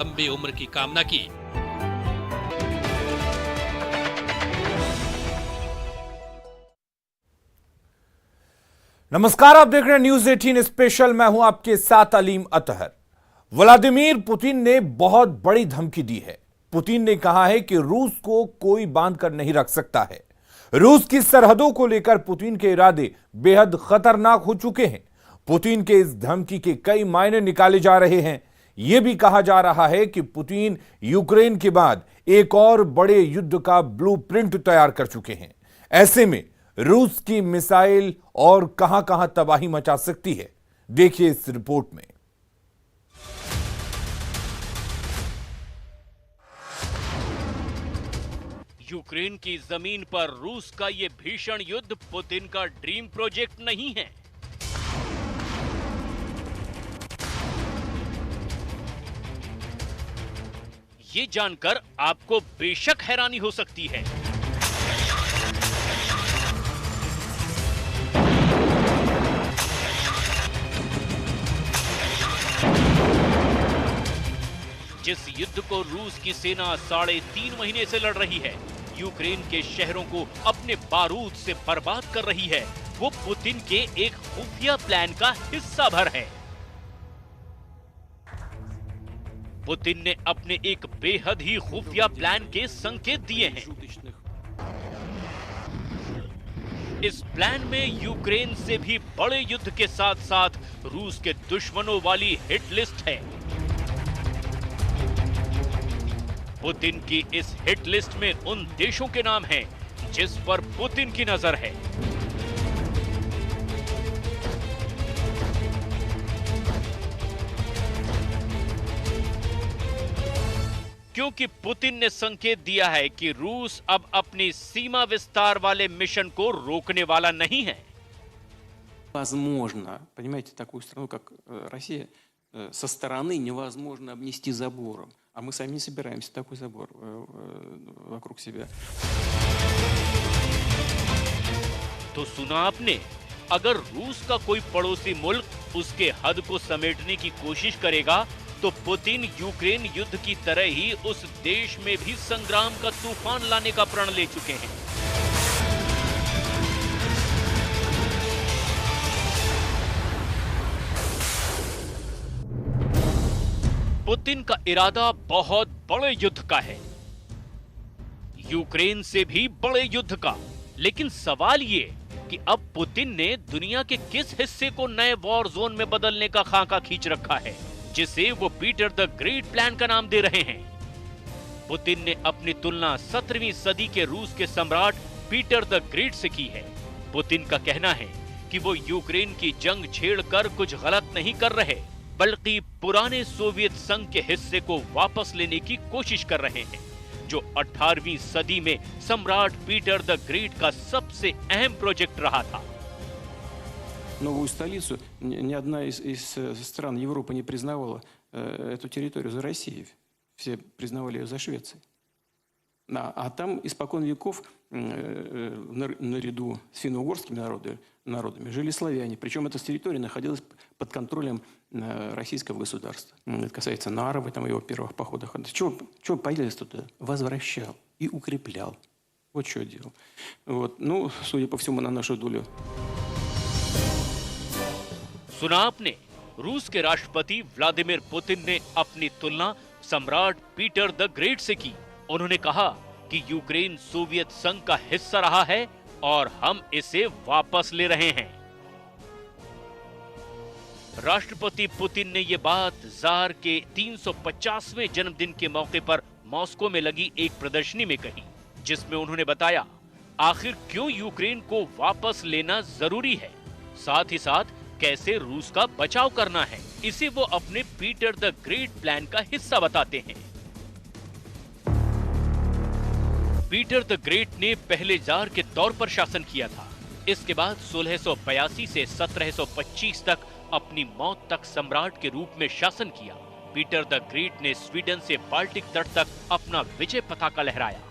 लंबी उम्र की कामना की। नमस्कार, आप देख रहे हैं न्यूज 18 स्पेशल। मैं हूं आपके साथ अलीम अतहर। व्लादिमीर पुतिन ने बहुत बड़ी धमकी दी है। पुतिन ने कहा है कि रूस को कोई बांध कर नहीं रख सकता है। रूस की सरहदों को लेकर पुतिन के इरादे बेहद खतरनाक हो चुके हैं। पुतिन के इस धमकी के कई मायने निकाले जा रहे हैं। यह भी कहा जा रहा है कि पुतिन यूक्रेन के बाद एक और बड़े युद्ध का ब्लूप्रिंट तैयार कर चुके हैं। ऐसे में रूस की मिसाइल और कहां कहां तबाही मचा सकती है, देखिए इस रिपोर्ट में। यूक्रेन की जमीन पर रूस का ये भीषण युद्ध पुतिन का ड्रीम प्रोजेक्ट नहीं है। ये जानकर आपको बेशक हैरानी हो सकती है, जिस युद्ध को रूस की सेना 3.5 महीने से लड़ रही है, यूक्रेन के शहरों को अपने बारूद से बर्बाद कर रही है, वो पुतिन के एक खुफिया प्लान का हिस्सा भर है। पुतिन ने अपने एक बेहद ही खुफिया प्लान के संकेत दिए हैं। इस प्लान में यूक्रेन से भी बड़े युद्ध के साथ साथ रूस के दुश्मनों वाली हिट लिस्ट है। पुतिन की इस हिट लिस्ट में उन देशों के नाम हैं जिस पर पुतिन की नजर है। क्योंकि पुतिन ने संकेत दिया है कि रूस अब अपनी सीमा विस्तार वाले मिशन को रोकने वाला नहीं है। Возможно, понимаете, такую страну, как Россия, со стороны невозможно обнести забором. А мы сами не собираемся такой забор вокруг себя. तो सुना आपने, अगर रूस का कोई पड़ोसी मुल्क उसके हद को समेटने की कोशिश करेगा तो पुतिन यूक्रेन युद्ध की तरह ही उस देश में भी संग्राम का तूफान लाने का प्रण ले चुके हैं। पुतिन का इरादा बहुत बड़े युद्ध का है, यूक्रेन से भी बड़े युद्ध का। लेकिन सवाल ये कि अब पुतिन ने दुनिया के किस हिस्से को नए वॉर जोन में बदलने का खाका खींच रखा है, जिसे वो पीटर द ग्रेट प्लान का नाम दे रहे हैं। पुतिन ने अपनी तुलना 17वीं सदी के रूस के सम्राट पीटर द ग्रेट से की है। पुतिन का कहना है कि वो यूक्रेन की जंग छेड़कर कुछ गलत नहीं कर रहे, बल्कि पुराने सोवियत संघ के हिस्से को वापस लेने की कोशिश कर रहे हैं, जो 18वीं सदी में सम्राट पीटर द ग्रेट का सबसे अहम प्रोजेक्ट रहा था। Новую столицу ни одна из стран Европы не признавала эту территорию за Россией. Все признавали ее за Швецией. А там испокон веков наряду с финно-угорскими народами жили славяне. Причем эта территория находилась под контролем российского государства. Это касается Нарвы, там, его первых походах. Чего появились туда? Возвращал и укреплял. Вот что делал. Вот. Ну, судя по всему, на нашу долю. सुना आपने, रूस के राष्ट्रपति व्लादिमीर पुतिन ने अपनी तुलना सम्राट पीटर द ग्रेट से की। उन्होंने कहा कि यूक्रेन सोवियत संघ का हिस्सा रहा है और हम इसे वापस ले रहे हैं। राष्ट्रपति पुतिन ने यह बात जार के 350वें जन्मदिन के मौके पर मॉस्को में लगी एक प्रदर्शनी में कही, जिसमें उन्होंने बताया आखिर क्यों यूक्रेन को वापस लेना जरूरी है, साथ ही साथ कैसे रूस का बचाव करना है। इसे वो अपने पीटर द ग्रेट प्लान का हिस्सा बताते हैं। पीटर द ग्रेट ने पहले जार के तौर पर शासन किया था। इसके बाद 1682 से 1725 तक अपनी मौत तक सम्राट के रूप में शासन किया। पीटर द ग्रेट ने स्वीडन से बाल्टिक तट तक अपना विजय पताका लहराया।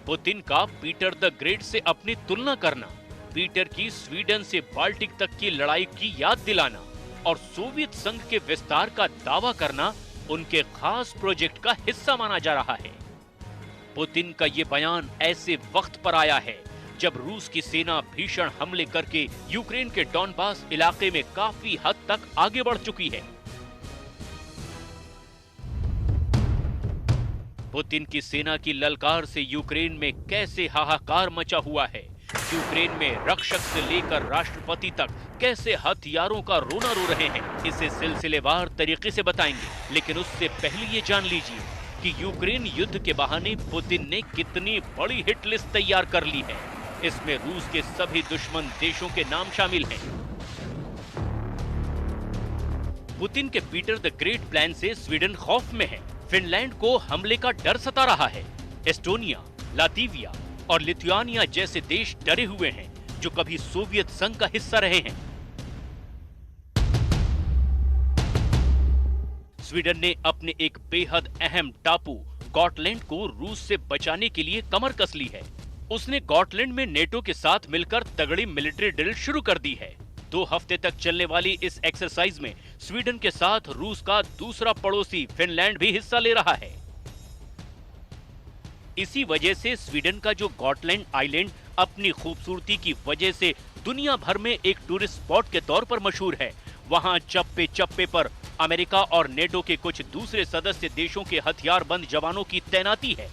पुतिन का पीटर द ग्रेट से अपनी तुलना करना, पीटर की स्वीडन से बाल्टिक तक की लड़ाई की याद दिलाना और सोवियत संघ के विस्तार का दावा करना उनके खास प्रोजेक्ट का हिस्सा माना जा रहा है। पुतिन का ये बयान ऐसे वक्त पर आया है जब रूस की सेना भीषण हमले करके यूक्रेन के डॉनबास इलाके में काफी हद तक आगे बढ़ चुकी है। पुतिन की सेना की ललकार से यूक्रेन में कैसे हाहाकार मचा हुआ है, यूक्रेन में रक्षक से लेकर राष्ट्रपति तक कैसे हथियारों का रोना रो रहे हैं, इसे सिलसिलेवार तरीके से बताएंगे। लेकिन उससे पहले ये जान लीजिए कि यूक्रेन युद्ध के बहाने पुतिन ने कितनी बड़ी हिट लिस्ट तैयार कर ली है। इसमें रूस के सभी दुश्मन देशों के नाम शामिल हैं। पुतिन के पीटर द ग्रेट प्लान से स्वीडन खौफ में है। फिनलैंड को हमले का डर सता रहा है। एस्टोनिया, लातविया और लिथुआनिया जैसे देश डरे हुए हैं जो कभी सोवियत संघ का हिस्सा रहे हैं। स्वीडन ने अपने एक बेहद अहम टापू गॉटलैंड को रूस से बचाने के लिए कमर कस ली है। उसने गॉटलैंड में नेटो के साथ मिलकर तगड़ी मिलिट्री ड्रिल शुरू कर दी है। 2 हफ्ते तक चलने वाली इस एक्सरसाइज में स्वीडन के साथ रूस का दूसरा पड़ोसी फिनलैंड भी हिस्सा ले रहा है। इसी वजह से स्वीडन का जो गॉटलैंड आइलैंड अपनी खूबसूरती की वजह से दुनिया भर में एक टूरिस्ट स्पॉट के तौर पर मशहूर है। वहां चप्पे चप्पे पर अमेरिका और नेटो के कुछ दूसरे सदस्य देशों के हथियारबंद जवानों की तैनाती है।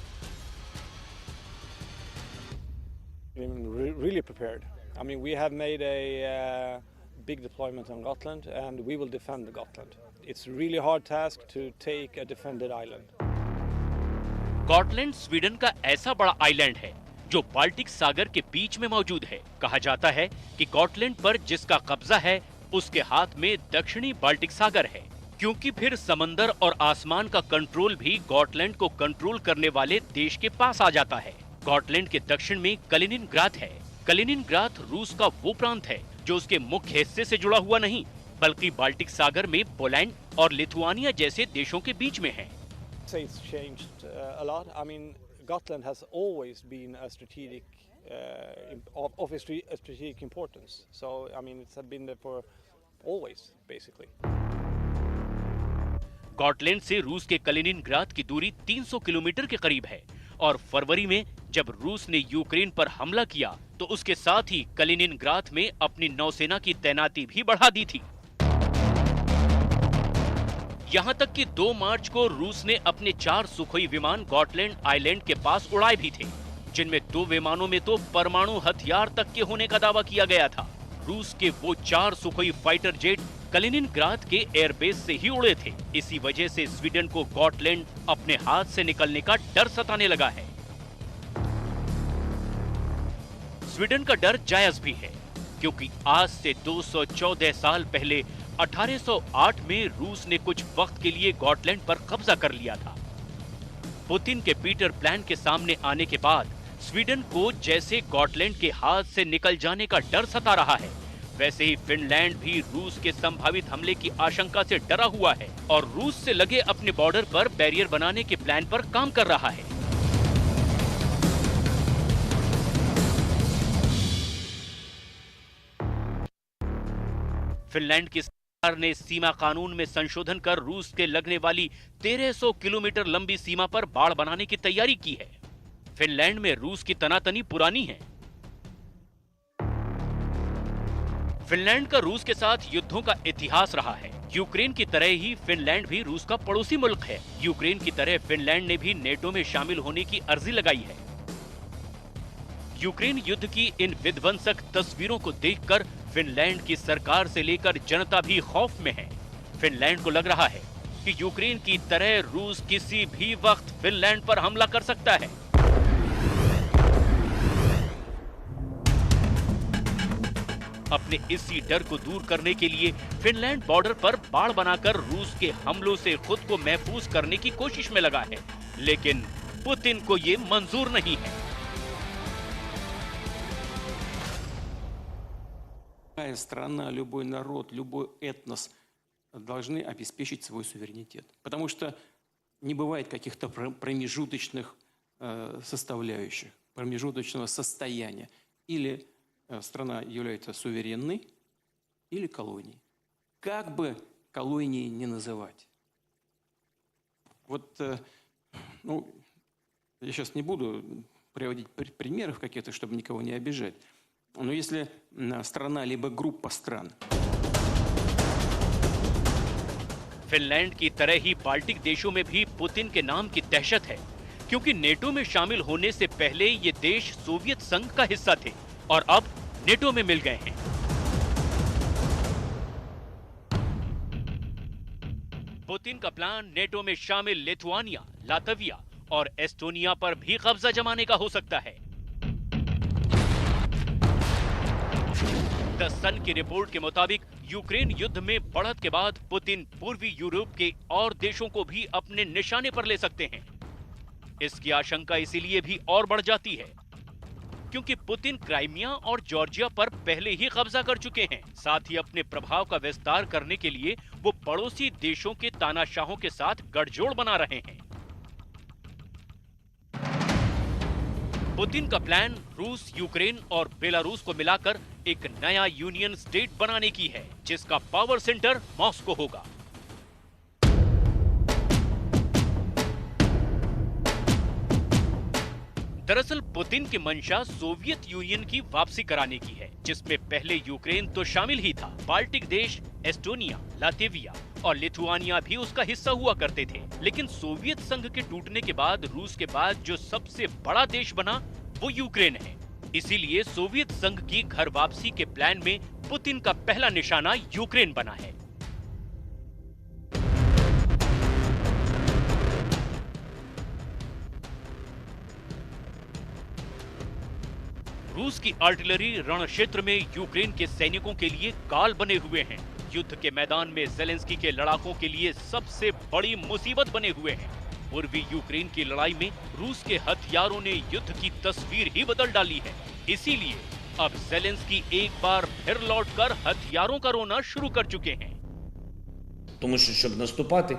Really prepared. I mean, we have made a big deployment on Gotland, and we will defend the Gotland. It's a really hard task to take a defended island. Gotland Sweden का ऐसा बड़ा आइलैंड है जो Baltic सागर के बीच में मौजूद है। कहा जाता है कि गॉटलैंड पर जिसका कब्जा है उसके हाथ में दक्षिणी बाल्टिक सागर है, क्योंकि फिर समंदर और आसमान का कंट्रोल भी गॉटलैंड को कंट्रोल करने वाले देश के पास आ जाता है। गॉटलैंड के दक्षिण में कलिनिनग्राद है। कलिनिनग्राद रूस का वो प्रांत है जो उसके मुख्य हिस्से से जुड़ा हुआ नहीं, बल्कि बाल्टिक सागर में पोलैंड और लिथुआनिया जैसे देशों के बीच में है। It's changed a lot. I mean, Gotland has always been a strategic importance. So, I mean, it's been there for always, basically. Gotland से रूस के कलिनिनग्राद की दूरी 300 किलोमीटर के करीब है और फरवरी में जब रूस ने यूक्रेन पर हमला किया तो उसके साथ ही कलिनिनग्राद में अपनी नौसेना की तैनाती भी बढ़ा दी थी। यहां तक कि 2 मार्च को रूस ने अपने 4 सुखोई विमान गॉटलैंड आइलैंड के पास उड़ाए भी थे, जिनमें 2 विमानों में तो परमाणु हथियार तक के होने का दावा किया गया था। रूस के वो 4 सुखोई फाइटर जेट कलिनिनग्राद के एयरबेस से ही उड़े थे। इसी वजह से स्वीडन को गॉटलैंड अपने हाथ से निकलने का डर सताने लगा है। स्वीडन का डर जायज भी है, क्योंकि आज से 214 साल पहले 1808 में रूस ने कुछ वक्त के लिए गॉटलैंड पर कब्जा कर लिया था। पुतिन के पीटर प्लान के सामने आने के बाद स्वीडन को जैसे गॉटलैंड के हाथ से निकल जाने का डर सता रहा है, वैसे ही फिनलैंड भी रूस के संभावित हमले की आशंका से डरा हुआ है और रूस से लगे अपने बॉर्डर पर बैरियर बनाने के प्लान पर काम कर रहा है। फिनलैंड की सरकार ने सीमा कानून में संशोधन कर रूस के लगने वाली 1300 किलोमीटर लंबी सीमा पर बाड़ बनाने की तैयारी की है। फिनलैंड में रूस की तनातनी पुरानी है। फिनलैंड का रूस के साथ युद्धों का इतिहास रहा है। यूक्रेन की तरह ही फिनलैंड भी रूस का पड़ोसी मुल्क है। यूक्रेन की तरह फिनलैंड ने भी नेटो में शामिल होने की अर्जी लगाई है। यूक्रेन युद्ध की इन विध्वंसक तस्वीरों को देखकर फिनलैंड की सरकार से लेकर जनता भी खौफ में है। फिनलैंड को लग रहा है कि यूक्रेन की तरह रूस किसी भी वक्त फिनलैंड पर हमला कर सकता है। अपने इसी डर को दूर करने के लिए फिनलैंड बॉर्डर पर बाड़ बनाकर रूस के हमलों से खुद को महफूज करने की कोशिश में लगा है, लेकिन पुतिन को ये मंजूर नहीं है। Любая страна, любой народ, любой этнос должны обеспечить свой суверенитет. Потому что не бывает каких-то промежуточных составляющих, промежуточного состояния. Или страна является суверенной, или колонией. Как бы колонией не называть. Вот, ну, я сейчас не буду приводить примеров каких-то, чтобы никого не обижать. Но если страна либо группа стран फिनलैंड की तरह ही बाल्टिक देशों में भी पुतिन के नाम की दहशत है, क्योंकि नेटो में शामिल होने से पहले ये देश सोवियत संघ का हिस्सा थे और अब नेटो में मिल गए हैं। पुतिन का प्लान नेटो में शामिल लिथुआनिया, लातविया और एस्टोनिया पर भी कब्जा जमाने का हो सकता है। द सन की रिपोर्ट के मुताबिक यूक्रेन युद्ध में बढ़त के बाद पुतिन पूर्वी यूरोप के और देशों को भी अपने निशाने पर ले सकते हैं। इसकी आशंका इसीलिए भी और बढ़ जाती है क्योंकि पुतिन क्राइमिया और जॉर्जिया पर पहले ही कब्जा कर चुके हैं। साथ ही अपने प्रभाव का विस्तार करने के लिए वो पड़ोसी देशों के तानाशाहों के साथ गठजोड़ बना रहे हैं। पुतिन का प्लान रूस, यूक्रेन और बेलारूस को मिलाकर एक नया यूनियन स्टेट बनाने की है, जिसका पावर सेंटर मॉस्को होगा। दरअसल पुतिन की मंशा सोवियत यूनियन की वापसी कराने की है, जिसमें पहले यूक्रेन तो शामिल ही था। बाल्टिक देश एस्टोनिया, लातविया और लिथुआनिया भी उसका हिस्सा हुआ करते थे। लेकिन सोवियत संघ के टूटने के बाद रूस के बाद जो सबसे बड़ा देश बना वो यूक्रेन है। इसीलिए सोवियत संघ की घर वापसी के प्लान में पुतिन का पहला निशाना यूक्रेन बना है। रूस की आर्टिलरी रण क्षेत्र में यूक्रेन के सैनिकों के लिए काल बने हुए हैं। युद्ध के मैदान में ज़ेलेंस्की के लड़ाकों के लिए सबसे बड़ी मुसीबत बने हुए हैं। पूर्वी यूक्रेन की लड़ाई में रूस के हथियारों ने युद्ध की तस्वीर ही बदल डाली है। इसीलिए अब ज़ेलेंस्की एक बार फिर लौटकर हथियारों का रोना शुरू कर चुके हैं। Тому що, щоб наступати,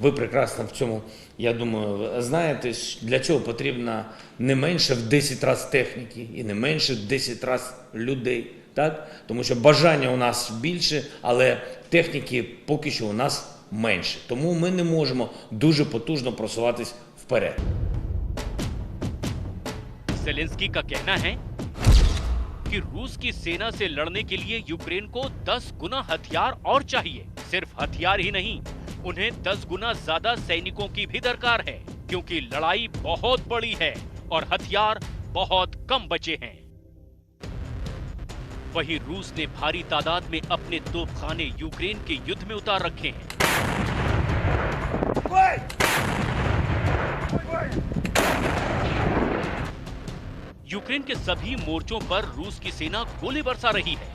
ви прекрасно в цьому, я думаю, знаєте, для цього потрібно не менше в 10 разів техніки і не менше в 10 разів людей. Так? Тому що бажання у нас більше, але техніки поки що у нас менше. Тому ми не можемо дуже потужно просуватись вперед. ज़ेलेंस्की का कहना है कि रूस की सेना से लड़ने के लिए यूक्रेन को 10 गुना हथियार और चाहिए। सिर्फ हथियार ही नहीं, उन्हें 10 गुना ज्यादा सैनिकों की भी दरकार है, क्योंकि लड़ाई बहुत बड़ी है और हथियार बहुत कम बचे हैं। वहीं रूस ने भारी तादाद में अपने तोपखाने यूक्रेन के युद्ध में उतार रखे हैं। यूक्रेन के सभी मोर्चों पर रूस की सेना गोली बरसा रही है।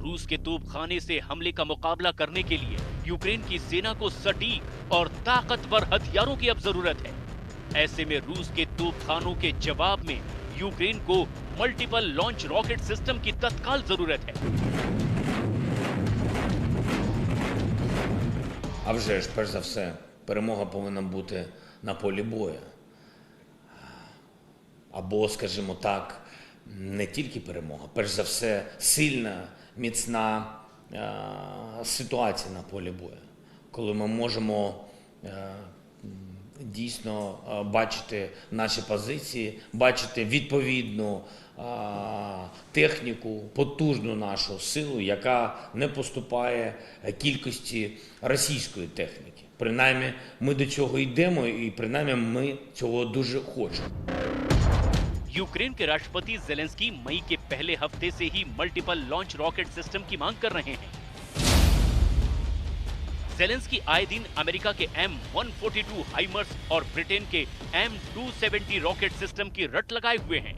रूस के तोपखाने से हमले का मुकाबला करने के लिए यूक्रेन की सेना को सटीक और ताकतवर हथियारों की अब जरूरत है। ऐसे में रूस के तोपखानों के जवाब में यूक्रेन को मल्टीपल लॉन्च रॉकेट सिस्टम की तत्काल जरूरत है। А вже ж, перш за все, перемога повинна бути на полі бою. Або, скажімо так, не тільки перемога, перш за все, сильна, міцна ситуація на полі бою. Коли ми можемо дійсно бачити наші позиції, бачити відповідну техніку, потужну нашу силу, яка не поступає кількості російської техніки. Принаймні, ми до цього йдемо і принаймні ми цього дуже хочемо. यूक्रेन के राष्ट्रपति ज़ेलेंस्की मई के पहले हफ्ते से ही मल्टीपल लॉन्च रॉकेट सिस्टम की मांग कर रहे हैं। ज़ेलेंस्की आए दिन अमेरिका के M142 हाइमर्स और ब्रिटेन के M270 रॉकेट सिस्टम की रट लगाए हुए हैं।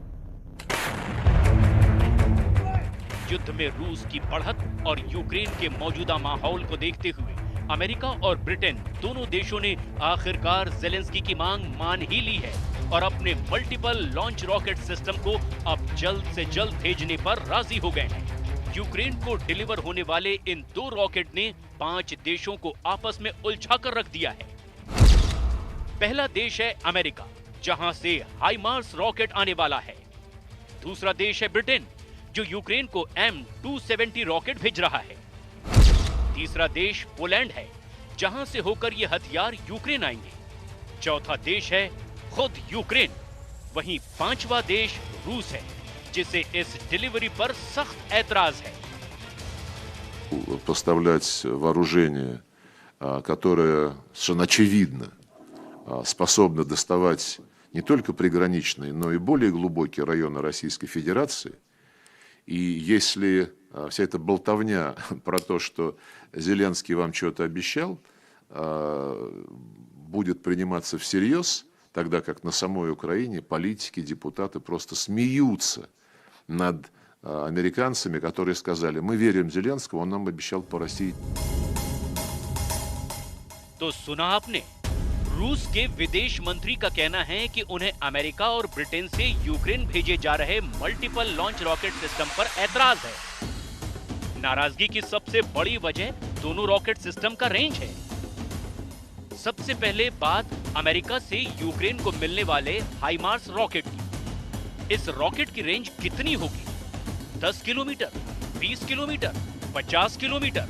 युद्ध में रूस की बढ़त और यूक्रेन के मौजूदा माहौल को देखते हुए अमेरिका और ब्रिटेन दोनों देशों ने आखिरकार ज़ेलेंस्की की मांग मान ही ली है और अपने मल्टीपल लॉन्च रॉकेट सिस्टम को अब जल्द से जल्द भेजने पर राजी हो गए हैं। यूक्रेन को डिलीवर होने वाले इन 2 रॉकेट ने 5 देशों को आपस में उलझा कर रख दिया है। पहला देश है अमेरिका, जहां से हाइमार्स रॉकेट आने वाला है। दूसरा देश है ब्रिटेन, जो यूक्रेन को M270 रॉकेट भेज रहा है। तीसरा देश पोलैंड है, जहां से होकर ये हथियार यूक्रेन आएंगे। चौथा देश है खुद यूक्रेन। वहीं पांचवा देश रूस है, जिसे इस डिलीवरी पर सख्त ऐतराज है। Поставлять вооружение, которое совершенно очевидно способно доставать не только приграничные, но и более глубокие районы Российской Федерации. И если вся эта болтовня про то, что Зеленский вам что-то обещал, будет приниматься всерьез, тогда как на самой Украине политики, депутаты просто смеются над американцами, которые сказали: мы верим Зеленскому, он нам обещал по России. तो सुना आपने, रूस के विदेश मंत्री का कहना है कि उन्हें अमेरिका और ब्रिटेन से यूक्रेन भेजे जा रहे मल्टीपल लॉन्च रॉकेट सिस्टम पर ऐतराज है। नाराजगी की सबसे बड़ी वजह दोनों रॉकेट सिस्टम का रेंज है। सबसे पहले बात अमेरिका से यूक्रेन को मिलने वाले हाइमार्स रॉकेट की। इस रॉकेट की रेंज कितनी होगी? 10 किलोमीटर, 20 किलोमीटर, 50 किलोमीटर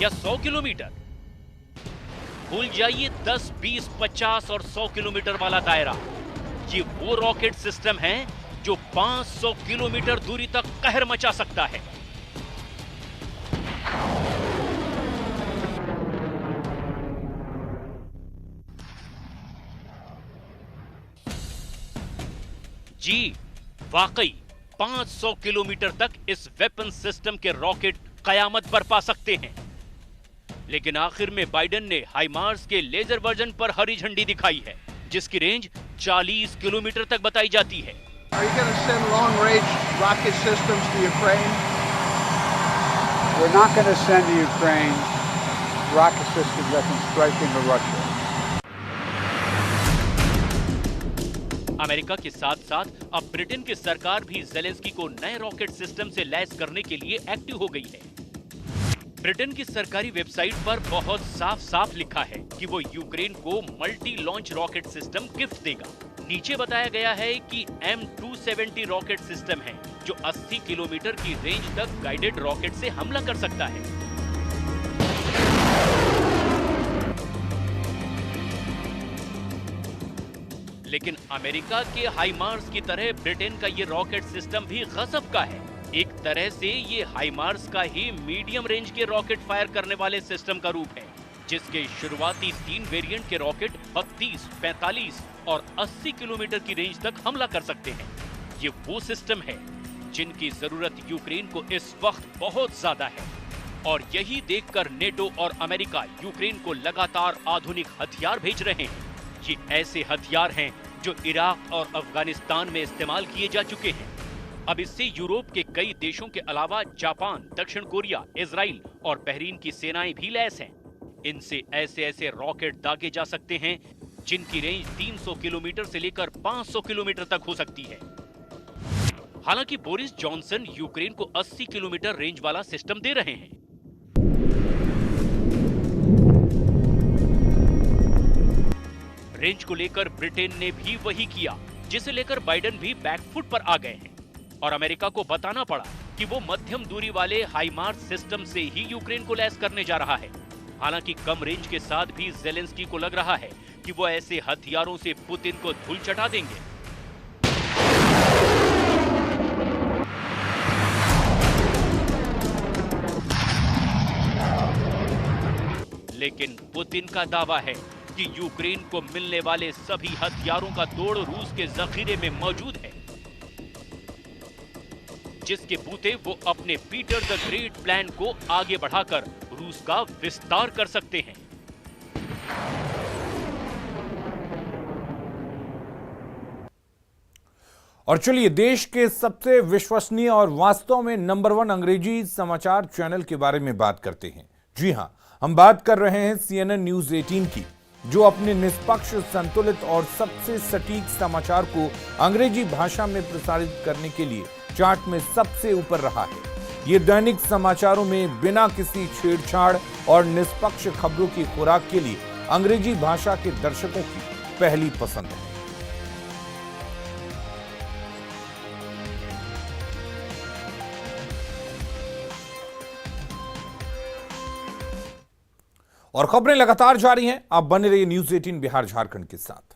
या 100 किलोमीटर? भूल जाइए 10, 20, 50 और 100 किलोमीटर वाला दायरा। ये वो रॉकेट सिस्टम है जो 500 किलोमीटर दूरी तक कहर मचा सकता है। जी, वाकई 500 किलोमीटर तक इस वेपन सिस्टम के रॉकेट कयामत बरपा सकते हैं। लेकिन आखिर में बाइडेन ने हाइमार्स के लेजर वर्जन पर हरी झंडी दिखाई है, जिसकी रेंज 40 किलोमीटर तक बताई जाती है। Are you going to send long-range rocket systems to Ukraine? We're not going to send to Ukraine rocket systems that can strike into Russia. America के साथ साथ अब ब्रिटेन की सरकार भी जेलेंस्की को नए रॉकेट सिस्टम से लैस करने के लिए एक्टिव हो गई है। ब्रिटेन की सरकारी वेबसाइट पर बहुत साफ साफ लिखा है कि वो यूक्रेन को multi launch rocket system gift देगा। नीचे बताया गया है कि M270 रॉकेट सिस्टम है, जो 80 किलोमीटर की रेंज तक गाइडेड रॉकेट से हमला कर सकता है। लेकिन अमेरिका के हाइमार्स की तरह ब्रिटेन का ये रॉकेट सिस्टम भी गजब का है। एक तरह से ये हाइमार्स का ही मीडियम रेंज के रॉकेट फायर करने वाले सिस्टम का रूप है, जिसके शुरुआती 3 वेरिएंट के रॉकेट 32, 45 और 80 किलोमीटर की रेंज तक हमला कर सकते हैं। ये वो सिस्टम है जिनकी जरूरत यूक्रेन को इस वक्त बहुत ज्यादा है, और यही देखकर नेटो और अमेरिका यूक्रेन को लगातार आधुनिक हथियार भेज रहे हैं। ये ऐसे हथियार हैं जो इराक और अफगानिस्तान में इस्तेमाल किए जा चुके हैं। अब इससे यूरोप के कई देशों के अलावा जापान, दक्षिण कोरिया, इजराइल और बहरीन की सेनाएं भी लैस हैं। इनसे ऐसे ऐसे रॉकेट दागे जा सकते हैं जिनकी रेंज 300 किलोमीटर से लेकर 500 किलोमीटर तक हो सकती है। हालांकि बोरिस जॉनसन यूक्रेन को 80 किलोमीटर रेंज वाला सिस्टम दे रहे हैं। रेंज को लेकर ब्रिटेन ने भी वही किया, जिसे लेकर बाइडेन भी बैकफुट पर आ गए हैं, और अमेरिका को बताना पड़ा कि वो मध्यम दूरी वाले हाइमार्स सिस्टम से ही यूक्रेन को लैस करने जा रहा है। हालांकि कम रेंज के साथ भी जेलेंस्की को लग रहा है कि वो ऐसे हथियारों से पुतिन को धूल चटा देंगे। लेकिन पुतिन का दावा है कि यूक्रेन को मिलने वाले सभी हथियारों का तोड़ रूस के जखीरे में मौजूद है, जिसके बूते वो अपने पीटर द ग्रेट प्लान को आगे बढ़ाकर रूस का विस्तार कर सकते हैं। और चलिए देश के सबसे विश्वसनीय और वास्तव में नंबर 1 अंग्रेजी समाचार चैनल के बारे में बात करते हैं। जी हां, हम बात कर रहे हैं CNN न्यूज 18 की, जो अपने निष्पक्ष, संतुलित और सबसे सटीक समाचार को अंग्रेजी भाषा में प्रसारित करने के लिए चार्ट में सबसे ऊपर रहा है। ये दैनिक समाचारों में बिना किसी छेड़छाड़ और निष्पक्ष खबरों की खुराक के लिए अंग्रेजी भाषा के दर्शकों की पहली पसंद है। और खबरें लगातार जारी हैं। आप बने रहिए न्यूज़ 18 बिहार झारखंड के साथ।